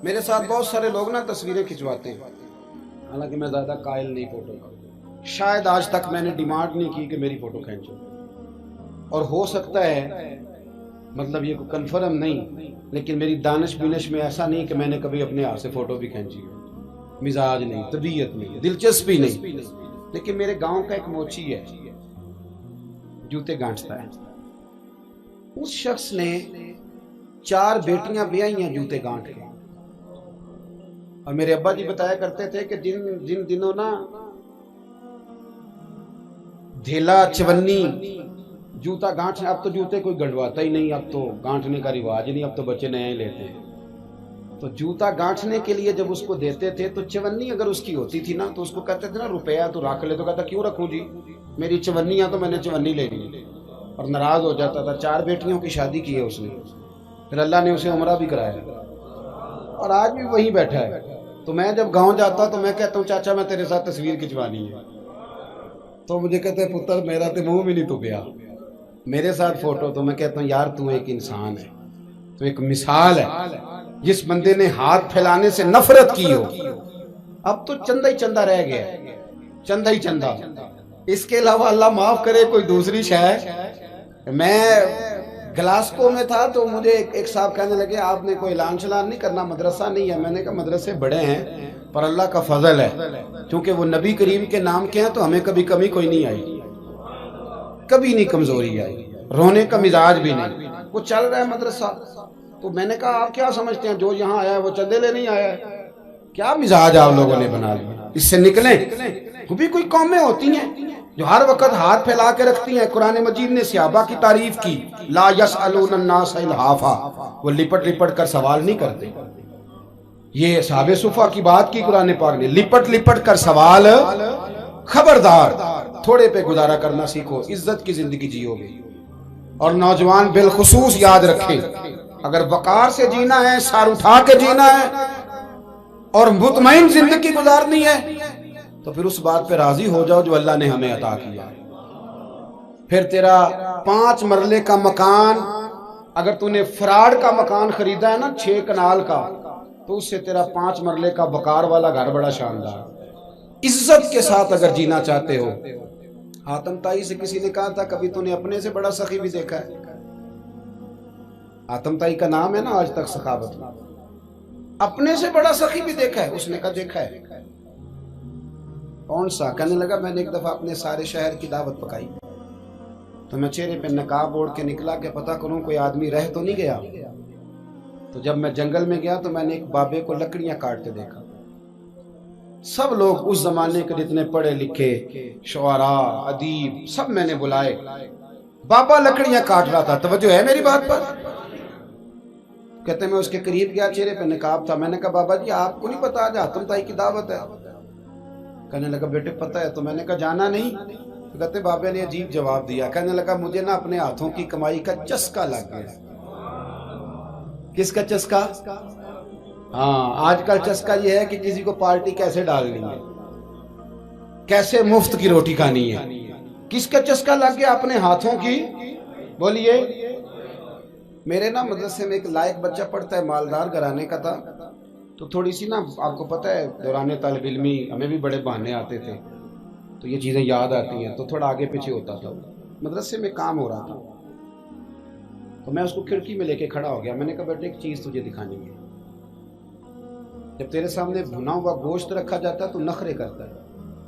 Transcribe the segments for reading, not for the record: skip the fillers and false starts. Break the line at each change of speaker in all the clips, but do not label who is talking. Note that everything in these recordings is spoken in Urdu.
میرے ساتھ بہت سارے لوگ نا تصویریں کھنچواتے ہیں، حالانکہ میں زیادہ قائل نہیں فوٹو کا، شاید آج تک میں نے ڈیمانڈ نہیں کی کہ میری فوٹو کھینچو، اور ہو سکتا ہے مطلب یہ کوئی کنفرم نہیں، لیکن میری دانش بینش میں ایسا نہیں کہ میں نے کبھی اپنے ہاتھ سے فوٹو بھی کھینچی ہو، مزاج نہیں، طبیعت نہیں، دلچسپی نہیں۔ لیکن میرے گاؤں کا ایک موچی ہے، جوتے گانٹتا ہے، اس شخص نے 4 بیٹیاں بیائی ہیں جوتے گانٹ کے، اور میرے ابا جی بتایا کرتے تھے کہ جن دنوں نا دھیلا چونی جوتا گانٹ، اب تو جوتے کوئی گنڈواتا ہی نہیں، اب تو گانٹنے کا رواج نہیں، اب تو بچے نئے لیتے ہیں، تو جوتا گانٹنے کے لیے جب اس کو دیتے تھے تو چونی اگر اس کی ہوتی تھی نا تو اس کو کہتے تھے نا روپیہ تو رکھ لے، تو کہتا کیوں رکھوں جی، میری چونیاں تو میں نے چونی لے لی، اور ناراض ہو جاتا تھا۔ 4 بیٹیوں کی شادی کی ہے اس نے، پھر اللہ نے اسے عمرہ بھی کرایا، اور آج بھی وہیں بیٹھا ہے۔ تو میں جب گاؤں جاتا تو میں کہتا ہوں چاچا میں تیرے ساتھ تصویر کھنچوانی ہے، تو مجھے کہتے ہیں پتر میرا تو منہ بھی نہیں تو گیا میرے ساتھ فوٹو، تو میں کہتا ہوں یار تو ایک انسان ہے، تو ایک مثال ہے، جس بندے نے ہاتھ پھیلانے سے نفرت کی ہو، اب تو چندہ ہی چندہ رہ گیا، چندہ ہی چندہ، اس کے علاوہ اللہ معاف کرے کوئی دوسری شے۔ میں گلاسکو میں تھا تو مجھے ایک صاحب کہنے لگے آپ نے کوئی اعلان شلان نہیں کرنا، مدرسہ نہیں ہے؟ میں نے کہا مدرسے بڑے ہیں پر اللہ کا فضل ہے، کیونکہ وہ نبی کریم کے نام کے ہیں تو ہمیں کبھی کمی کوئی نہیں آئی، کبھی نہیں کمزوری آئی، رونے کا مزاج بھی نہیں، وہ چل رہا ہے مدرسہ۔ تو میں نے کہا آپ کیا سمجھتے ہیں جو یہاں آیا ہے وہ چندے لے نہیں آیا ہے؟ کیا مزاج آپ لوگوں نے بنا لیا، اس سے نکلیں۔ وہ بھی کوئی قومیں ہوتی ہیں جو ہر وقت ہاتھ پھیلا کے رکھتی ہیں۔ قرآن مجید نے صحابہ کی تعریف کی، لا یسألون الناس الحافا، وہ لپٹ لپٹ کر سوال نہیں کرتے۔ یہ صحابہ صفا کی بات کی قرآن پاک نے، لپٹ لپٹ کر سوال، خبردار تھوڑے پہ گزارا کرنا سیکھو، عزت کی زندگی جیو گے۔ اور نوجوان بالخصوص یاد رکھیں، اگر وقار سے جینا ہے، سار اٹھا کے جینا ہے اور مطمئن زندگی گزارنی ہے تو پھر اس بات پہ راضی ہو جاؤ جو اللہ نے ہمیں عطا کیا ہے۔ پھر تیرا 5 مرلے کا مکان، اگر تو نے فراڈ کا مکان خریدا ہے نا 6 کنال کا، تو اس سے تیرا 5 مرلے کا وقار والا گھر بڑا شاندار۔ عزت کے ساتھ اگر جینا چاہتے ہو، حاتم تائی سے کسی نے کہا تھا کبھی تو نے اپنے سے بڑا سخی بھی دیکھا ہے؟ حاتم تائی کا نام ہے نا آج تک سخاوت میں، اپنے سے بڑا سخی بھی دیکھا ہے؟ اس نے کہا دیکھا ہے۔ کون سا؟ کہنے لگا میں نے ایک دفعہ اپنے سارے شہر کی دعوت پکائی تو میں چہرے پہ نقاب اوڑھ کے نکلا کہ پتہ کروں کوئی آدمی رہ تو نہیں گیا۔ تو جب میں جنگل میں گیا تو میں نے ایک بابے کو لکڑیاں کاٹتے دیکھا۔ سب لوگ اس زمانے کے جتنے پڑھے لکھے شعراء ادیب سب میں نے بلائے، بابا لکڑیاں کاٹ رہا تھا، توجہ ہے میری بات پر؟ کہتے میں اس کے قریب گیا، چہرے پہ نقاب تھا، میں نے کہا بابا جی آپ کو نہیں پتا آج حاتم تائی کی دعوت ہے؟ کہنے لگا بیٹے پتہ ہے، تو میں نے کہا جانا نہیں؟ تو کہتے بابے نے عجیب جواب دیا، کہنے لگا مجھے نا اپنے ہاتھوں کی کمائی کا چسکا لگ گیا۔ کس کا چسکا؟ ہاں آج کل چسکا یہ ہے کہ کسی کو پارٹی کیسے ڈالنی ہے، کیسے مفت کی روٹی کھانی ہے۔ کس کا چسکا لگ گیا؟ اپنے ہاتھوں کی۔ بولیے۔ میرے نا مدرسے میں ایک لائق بچہ پڑھتا ہے، مالدار گھرانے کا تھا، تو تھوڑی سی نا آپ کو پتہ ہے دوران طالب علمی ہمیں بھی بڑے بہانے آتے تھے، تو یہ چیزیں یاد آتی ہیں، تو تھوڑا آگے پیچھے ہوتا تھا۔ مدرسے میں کام ہو رہا تھا تو میں اس کو کھڑکی میں لے کے کھڑا ہو گیا، میں نے کہا بیٹے ایک چیز تجھے دکھانی ہے، جب تیرے سامنے بھنا ہوا گوشت رکھا جاتا ہے تو نخرے کرتا ہے،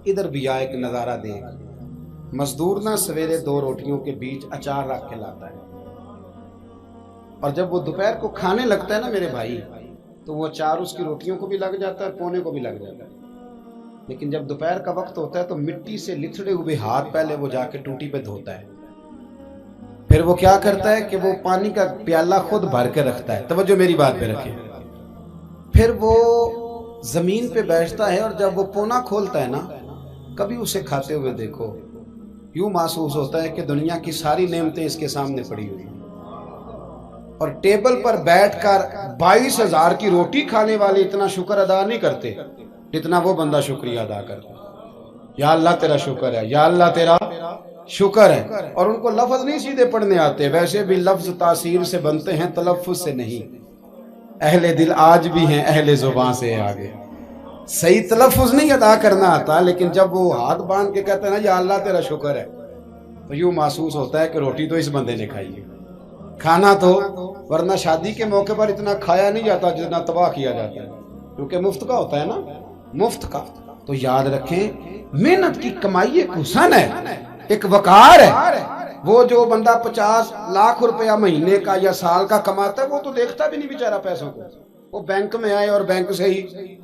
ادھر بھی آ ایک نظارہ دیکھ۔ مزدور نا سویرے 2 روٹیوں کے بیچ اچار رکھ کے لاتا ہے، اور جب وہ دوپہر کو کھانے لگتا ہے نا میرے بھائی، تو وہ اچار اس کی روٹیوں کو بھی لگ جاتا ہے، پونے کو بھی لگ جاتا ہے، لیکن جب دوپہر کا وقت ہوتا ہے تو مٹی سے لتھڑے ہوئے ہاتھ پہلے وہ جا کے ٹوٹی پہ دھوتا ہے، پھر وہ کیا کرتا ہے کہ وہ پانی کا پیالہ خود بھر کے رکھتا ہے، توجہ میری بات پہ رکھیں، پھر وہ زمین پہ بیٹھتا ہے، اور جب وہ پونا کھولتا ہے نا، کبھی اسے کھاتے ہوئے دیکھو، یوں محسوس ہوتا ہے کہ دنیا کی ساری نعمتیں اس کے سامنے پڑی ہوئی ہیں، اور ٹیبل پر بیٹھ کر 22,000 کی روٹی کھانے والے اتنا شکر ادا نہیں کرتے جتنا وہ بندہ شکریہ ادا کرتا ہے۔ یا اللہ تیرا شکر ہے، یا اللہ تیرا شکر ہے۔ اور ان کو لفظ نہیں سیدھے پڑھنے آتے، ویسے بھی لفظ تاثیر سے بنتے ہیں، تلفظ سے نہیں۔ اہل دل آج بھی ہیں اہل زبان سے آگے. صحیح تلفظ نہیں ادا کرنا آتا، لیکن جب وہ ہاتھ باندھ کے کہتے ہیں نا یا اللہ تیرا شکر ہے، تو یوں محسوس ہوتا ہے کہ روٹی تو اس بندے نے کھائی ہے. کھانا تو، ورنہ شادی کے موقع پر اتنا کھایا نہیں جاتا جتنا تباہ کیا جاتا ہے، کیونکہ مفت کا ہوتا ہے نا، مفت کا. تو یاد رکھیں محنت کی کمائی ایک حسن ہے، ایک وقار ہے. وہ جو بندہ 50 لاکھ روپیہ مہینے کا یا سال کا کماتا ہے وہ تو دیکھتا بھی نہیں بیچارہ پیسوں کو. وہ بینک میں آئے اور بینک سے ہی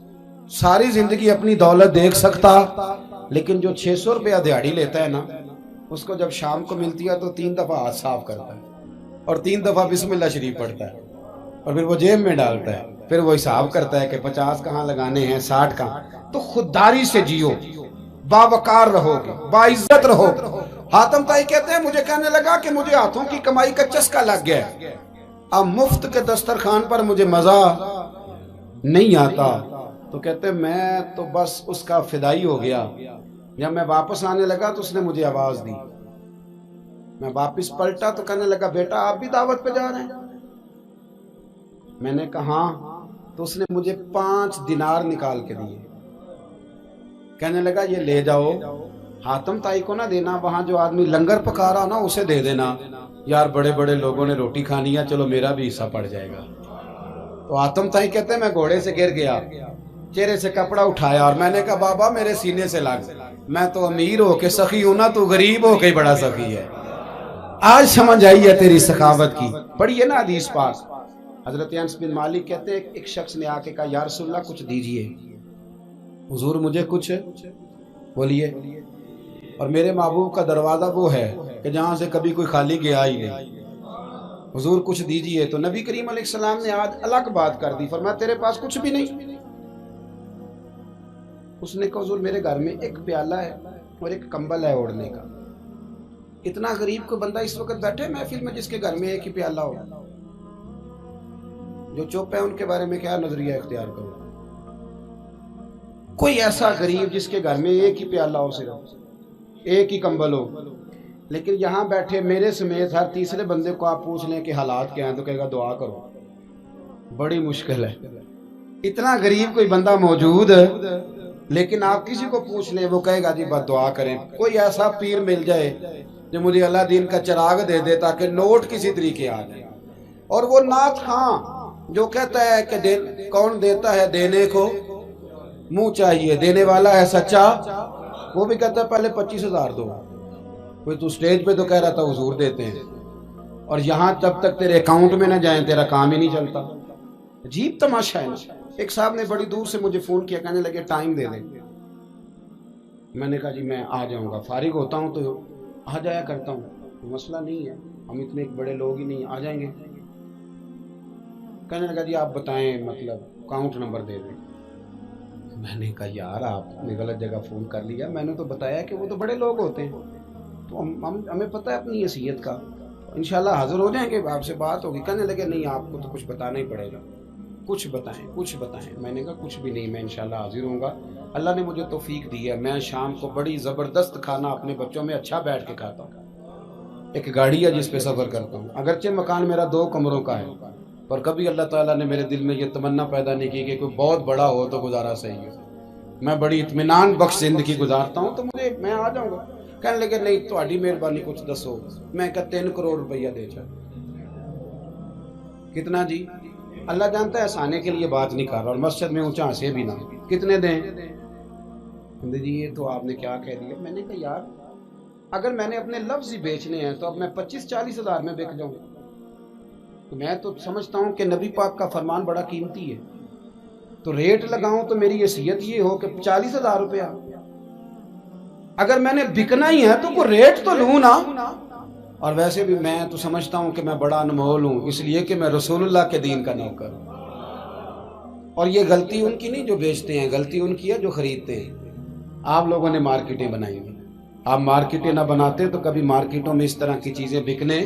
ساری زندگی اپنی دولت دیکھ سکتا، لیکن جو 600 روپیہ دیہاڑی لیتا ہے نا، اس کو جب شام کو ملتی ہے تو 3 دفعہ ہاتھ صاف کرتا ہے اور 3 دفعہ بسم اللہ شریف پڑھتا ہے اور پھر وہ جیب میں ڈالتا ہے. پھر وہ حساب کرتا ہے کہ 50 کہاں لگانے ہیں، 60 کہاں. تو خودداری سے جیو، باوقار رہو گے، باعزت رہو گے. حاتم طائی کہتے ہیں مجھے کہنے لگا کہ مجھے ہاتھوں کی کمائی کا چسکا لگ گیا ہے، اب مفت کے دسترخوان پر مجھے مزہ نہیں آتا. تو کہتے ہیں میں تو بس اس کا فدائی ہو گیا. جب میں واپس آنے لگا تو اس نے مجھے آواز دی، میں واپس پلٹا تو کہنے لگا بیٹا آپ بھی دعوت پہ جا رہے ہیں؟ میں نے کہا ہاں. تو اس نے مجھے 5 دینار نکال کے دیے. کہنے لگا یہ لے جاؤ، حاتم طائی کو نہ دینا، وہاں جو آدمی لنگر پکا رہا نا اسے دے دینا، یار بڑے بڑے لوگوں نے روٹی کھانی ہے، چلو میرا بھی حصہ پڑ جائے گا. تو حاتم طائی کہتے ہیں میں گھوڑے سے گر گیا، چہرے سے کپڑا اٹھایا اور میں نے کہا بابا میرے سینے سے لگ، میں تو امیر ہو کے سخی ہوں نا، تو غریب ہو کے بڑا سخی ہے. آج سمجھ آئی ہے تیری سخاوت کی. پڑھیے نا حدیث پاک. حضرت انس بن مالک کہتے ہیں ایک شخص نے آ کے کہا یا رسول اللہ کچھ دیجئے. حضور مجھے کچھ بولیے. اور میرے محبوب کا دروازہ وہ ہے کہ جہاں سے کبھی کوئی خالی گیا ہی نہیں. حضور کچھ دیجئے. تو نبی کریم علیہ السلام نے آج الگ بات کر دی، فرمایا تیرے پاس کچھ بھی نہیں؟ اس نے کہا حضور میرے گھر میں ایک پیالہ ہے اور ایک کمبل ہے اوڑھنے کا. اتنا غریب کو بندہ اس وقت بیٹھے محفل میں جس کے گھر میں ایک ہی پیالہ ہو. جو چپ ہے ان کے بارے میں کیا نظریہ اختیار کرو. کوئی ایسا غریب جس کے گھر میں ایک ہی پیالہ ہو، صرف ایک ہی کمبل ہو. لیکن یہاں بیٹھے میرے سمیت ہر تیسرے بندے کو آپ پوچھ لیں کہ حالات کیا ہیں تو کہے گا دعا کرو. بڑی مشکل ہے. اتنا غریب کوئی بندہ موجود ہے، لیکن آپ کسی کو پوچھ لیں وہ کہے گا جی بس دعا کریں. کوئی ایسا پیر مل جائے جو مجھے اللہ دین کا چراغ دے دے تاکہ نوٹ کسی طریقے آ جائے. اور وہ نعت خاں جو کہتا ہے کہ کون دیتا ہے دینے کو منہ چاہیے، دینے والا ہے سچا، وہ بھی کہتا ہے پہلے 25,000 دو. کوئی تو سٹیج پہ تو کہہ رہا تھا حضور دیتے ہیں، اور یہاں جب تک تیرے اکاؤنٹ میں نہ جائیں تیرا کام ہی نہیں چلتا. عجیب تماشا ہے نا. ایک صاحب نے بڑی دور سے مجھے فون کیا، کہنے لگے ٹائم دے دیں. میں نے کہا جی میں آ جاؤں گا، فارغ ہوتا ہوں تو آ جایا کرتا ہوں، مسئلہ نہیں ہے، ہم اتنے بڑے لوگ ہی نہیں، آ جائیں گے. کہنے لگا جی آپ بتائیں مطلب اکاؤنٹ نمبر دے دیں. میں نے کہا یار آپ نے غلط جگہ فون کر لیا، میں نے تو بتایا کہ وہ تو بڑے لوگ ہوتے ہیں، تو ہمیں پتہ ہے اپنی حیثیت کا، انشاءاللہ حاضر ہو جائیں گے، آپ سے بات ہوگی. کہنے لگے نہیں آپ کو تو کچھ بتانا ہی پڑے گا، کچھ بتائیں کچھ بتائیں. میں نے کہا کچھ بھی نہیں، میں انشاءاللہ حاضر ہوں گا. اللہ نے مجھے توفیق دی ہے، میں شام کو بڑی زبردست کھانا اپنے بچوں میں اچھا بیٹھ کے کھاتا ہوں. ایک گاڑی ہے جس پہ سفر کرتا ہوں، اگرچہ مکان میرا 2 کمروں کا ہے، پر کبھی اللہ تعالیٰ نے میرے دل میں یہ تمنا پیدا نہیں کی کہ کوئی بہت بڑا ہو تو گزارا صحیح ہو. میں بڑی اطمینان بخش زندگی گزارتا ہوں، تو میں آ جاؤں گا. کہنے لگے نہیں تہاڈی مہربانی کچھ دسو. میں کہا 3 کروڑ روپیہ دے چا. کتنا جی؟ اللہ جانتا ہے ہنسانے کے لیے بات نہیں کر رہا، اور مسجد میں اونچا ہنسے بھی نہ. کتنے دیں؟ جی یہ تو آپ نے کیا کہہ دیا. میں نے کہا یار اگر میں نے اپنے لفظ ہی بیچنے ہیں تو اب میں 25-40 ہزار میں بک جاؤں. تو میں تو سمجھتا ہوں کہ نبی پاک کا فرمان بڑا قیمتی ہے، تو ریٹ لگاؤں تو میری حیثیت یہ ہو کہ 40,000 روپیہ. اگر میں نے بکنا ہی ہے تو کوئی ریٹ تو لوں نا. اور ویسے بھی میں تو سمجھتا ہوں کہ میں بڑا انمول ہوں، اس لیے کہ میں رسول اللہ کے دین کا نوکر ہوں. اور یہ غلطی ان کی نہیں جو بیچتے ہیں، غلطی ان کی ہے جو خریدتے ہیں. آپ لوگوں نے مارکیٹیں بنائی ہیں، آپ مارکیٹیں نہ بناتے تو کبھی مارکیٹوں میں اس طرح کی چیزیں بکنے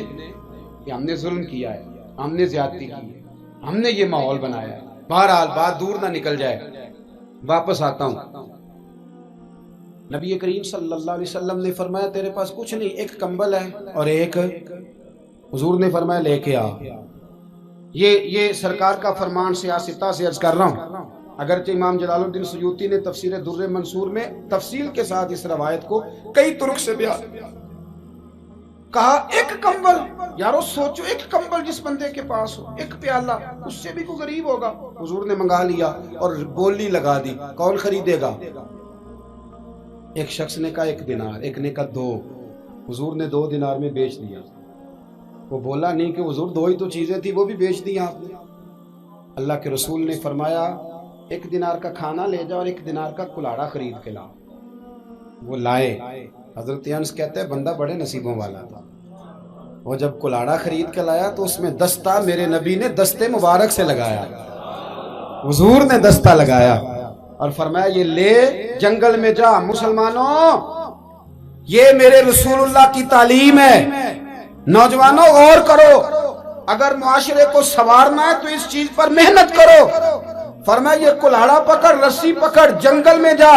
کہ ہم نے ظلم کیا ہے، ہم نے زیادتی کی ہے، ہم نے یہ ماحول بنایا ہے. بہرحال بات دور نہ نکل جائے، واپس آتا ہوں. نبی کریم صلی اللہ علیہ وسلم نے فرمایا تیرے پاس کچھ نہیں، ایک کمبل ہے اور ایک. حضور نے فرمایا لے کے آ. یہ سرکار کا فرمان سیاستہ سے عرض کر رہا ہوں. اگرچہ امام جلال الدین سیوطی نے تفسیر در منصور میں تفصیل کے ساتھ اس روایت کو کئی طرق سے بیان کہا. ایک کمبل، یارو سوچو، ایک کمبل جس بندے کے پاس ہو، ایک پیالہ، اس سے بھی کوئی غریب ہوگا. حضور نے منگا لیا اور بولی لگا دی، کون خریدے گا؟ ایک شخص نے کہا 1 دینار، ایک نے کہا 2. حضور نے 2 دینار میں بیچ دیا. وہ بولا نہیں کہ حضور 2 ہی تو چیزیں تھی، وہ بھی بیچ دی آپ نے. اللہ کے رسول نے فرمایا 1 دینار کا کھانا لے جاؤ اور 1 دینار کا کلاڑا خرید کے لاؤ. وہ لائے. حضرت انس کہتے ہیں بندہ بڑے نصیبوں والا تھا. وہ جب کلاڑا خرید کے لایا تو اس میں دستہ میرے نبی نے دستے مبارک سے لگایا. حضور نے دستہ لگایا اور فرمایا یہ لے جنگل میں جا. مسلمانوں، یہ میرے رسول اللہ کی تعلیم ہے. نوجوانوں غور کرو، اگر معاشرے کو سنوارنا ہے تو اس چیز پر محنت کرو. فرمایا یہ کلاڑا پکڑ، رسی پکڑ، جنگل میں جا،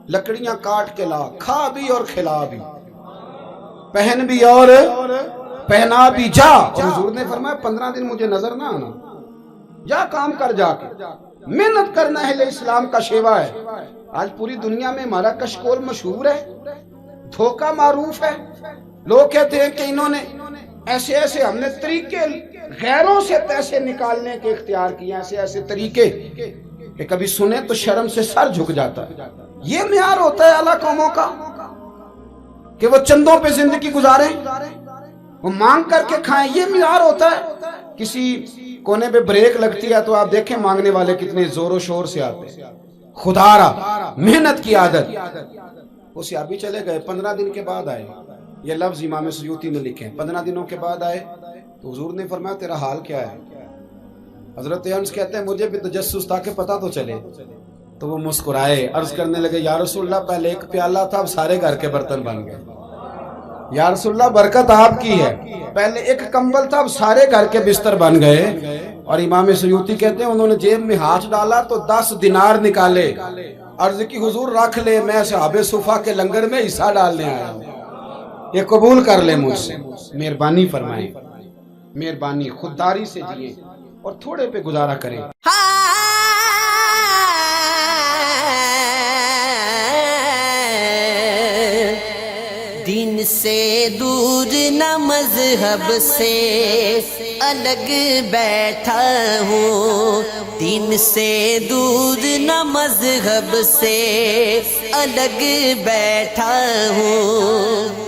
لکڑیاں کاٹ کے لا، کھا بھی اور کھلا بھی، پہن بھی اور پہنا بھی، جا. اور حضور نے فرمایا 15 دن مجھے نظر نہ آنا، جا کام کر. جا کے محنت کرنا اہل اسلام کا شیوا ہے. آج پوری دنیا میں ہمارا کشکول مشہور ہے، دھوکہ معروف ہے. لوگ کہتے ہیں کہ انہوں نے ایسے ایسے، ہم نے طریقے غیروں سے پیسے نکالنے کے اختیار کیے، ایسے ایسے طریقے کہ کبھی سنیں تو شرم سے سر جھک جاتا ہے. یہ معیار ہوتا ہے اعلیٰ قوموں کا کہ وہ چندوں پہ زندگی گزاریں، وہ مانگ کر کے کھائیں. یہ معیار ہوتا ہے. کسی کونے پہ بریک لگتی ہے تو آپ دیکھیں مانگنے والے کتنے زور و شور سے آتے ہیں. خدارا محنت کی عادت. وہ صحابی چلے گئے، 15 دن کے بعد آئے. یہ لفظ امام سیوطی نے لکھے. 15 دنوں کے بعد آئے تو حضور نے فرمایا تیرا حال کیا ہے؟ حضرت انس کہتے ہیں مجھے بھی تجسس تھا کہ پتہ تو چلے. تو وہ مسکرائے، عرض کرنے لگے یا رسول اللہ پہلے 1 پیالہ تھا، اب سارے گھر کے برتن بن گئے. یا رسول اللہ برکت آپ کی ہے. پہلے 1 کمبل تھا، اب سارے گھر کے بستر بن گئے. اور امام سیوطی کہتے ہیں انہوں نے جیب میں ہاتھ ڈالا تو 10 دینار نکالے. عرض کی حضور رکھ لے، میں صحابہ صفا کے لنگر میں حصہ ڈالنے آیا ہوں، یہ قبول کر لے مجھ سے. مہربانی فرمائیں، مہربانی. خودداری سے جیے اور تھوڑے پہ گزارا کریں.
دین سے دور نہ مذہب سے الگ بیٹھا ہوں، دین سے دور نہ مذہب سے الگ بیٹھا ہوں.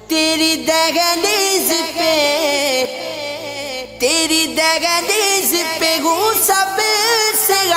تیری دہلیز پہ ہوں سب سے